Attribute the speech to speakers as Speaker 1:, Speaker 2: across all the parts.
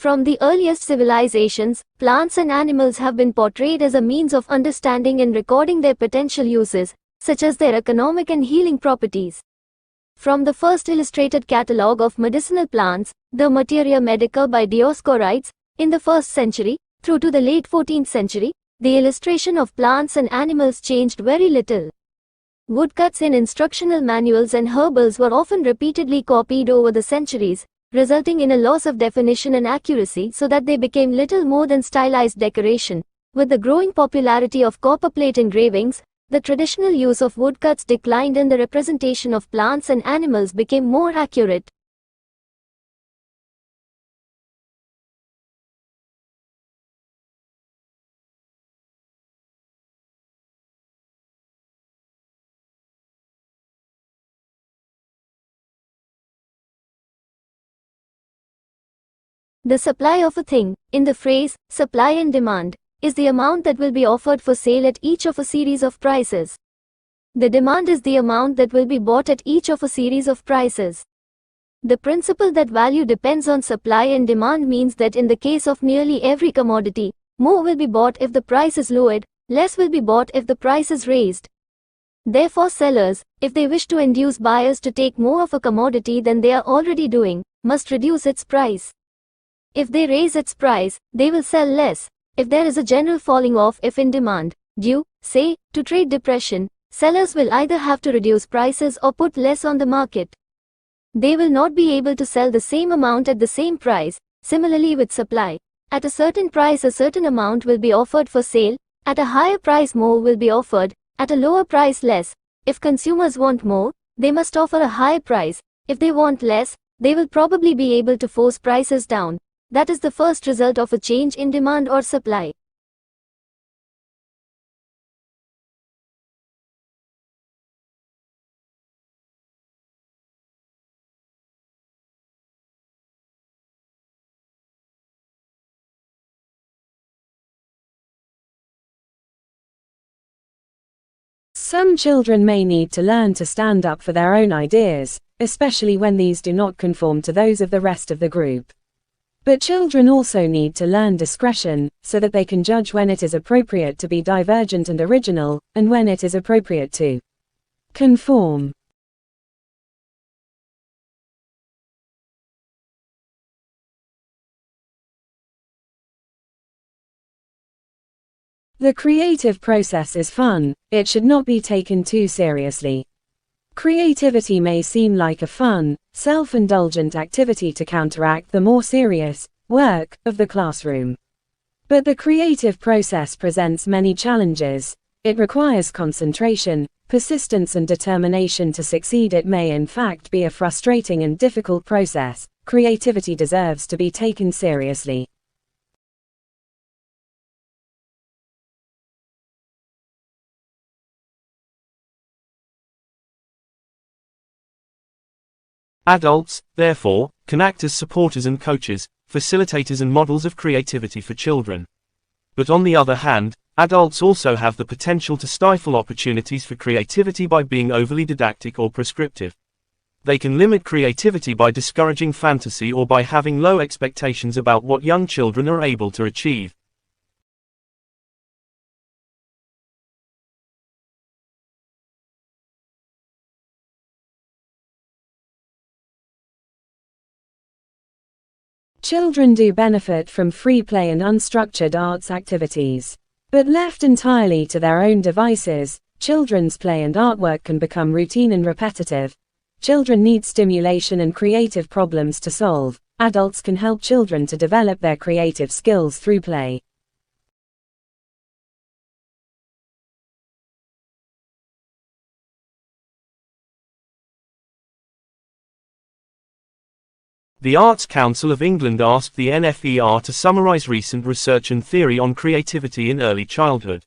Speaker 1: From the earliest civilizations, plants and animals have been portrayed as a means of understanding and recording their potential uses, such as their economic and healing properties. From the first illustrated catalogue of medicinal plants, the Materia Medica by Dioscorides, in the 1st century, through to the late 14th century, the illustration of plants and animals changed very little. Woodcuts in instructional manuals and herbals were often repeatedly copied over the centuries, resulting in a loss of definition and accuracy so that they became little more than stylized decoration. With the growing popularity of copperplate engravings, the traditional use of woodcuts declined and the representation of plants and animals became more accurate. The supply of a thing, in the phrase, supply and demand, is the amount that will be offered for sale at each of a series of prices. The demand is the amount that will be bought at each of a series of prices. The principle that value depends on supply and demand means that in the case of nearly every commodity, more will be bought if the price is lowered, less will be bought if the price is raised. Therefore sellers, if they wish to induce buyers to take more of a commodity than they are already doing, must reduce its price. If they raise its price, they will sell less. If there is a general falling off in demand, due, say, to trade depression, sellers will either have to reduce prices or put less on the market. They will not be able to sell the same amount at the same price. Similarly with supply. At a certain price a certain amount will be offered for sale, at a higher price more will be offered, at a lower price less. If consumers want more, they must offer a higher price. If they want less, they will probably be able to force prices down. That is the first result of a change in demand or supply.
Speaker 2: Some children may need to learn to stand up for their own ideas, especially when these do not conform to those of the rest of the group. But children also need to learn discretion, so that they can judge when it is appropriate to be divergent and original, and when it is appropriate to conform. The creative process is fun, it should not be taken too seriously. Creativity may seem like a fun, self-indulgent activity to counteract the more serious work of the classroom. But the creative process presents many challenges. It requires concentration, persistence and determination to succeed. It may in fact be a frustrating and difficult process. Creativity deserves to be taken seriously.
Speaker 3: Adults, therefore, can act as supporters and coaches, facilitators and models of creativity for children. But on the other hand, adults also have the potential to stifle opportunities for creativity by being overly didactic or prescriptive. They can limit creativity by discouraging fantasy or by having low expectations about what young children are able to achieve.
Speaker 2: Children do benefit from free play and unstructured arts activities. But left entirely to their own devices, children's play and artwork can become routine and repetitive. Children need stimulation and creative problems to solve. Adults can help children to develop their creative skills through play.
Speaker 3: The Arts Council of England asked the NFER to summarize recent research and theory on creativity in early childhood.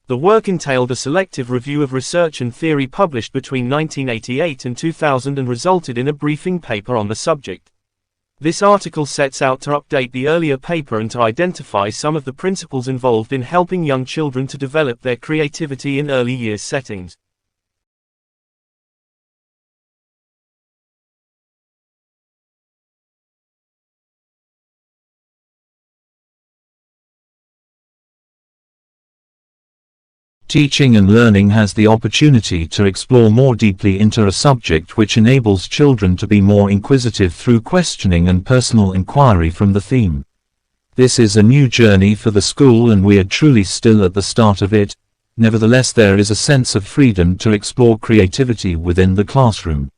Speaker 3: The work entailed a selective review of research and theory published between 1988 and 2000 and resulted in a briefing paper on the subject. This article sets out to update the earlier paper and to identify some of the principles involved in helping young children to develop their creativity in early years settings.
Speaker 4: Teaching and learning has the opportunity to explore more deeply into a subject which enables children to be more inquisitive through questioning and personal inquiry from the theme. This is a new journey for the school and we are truly still at the start of it. Nevertheless, there is a sense of freedom to explore creativity within the classroom.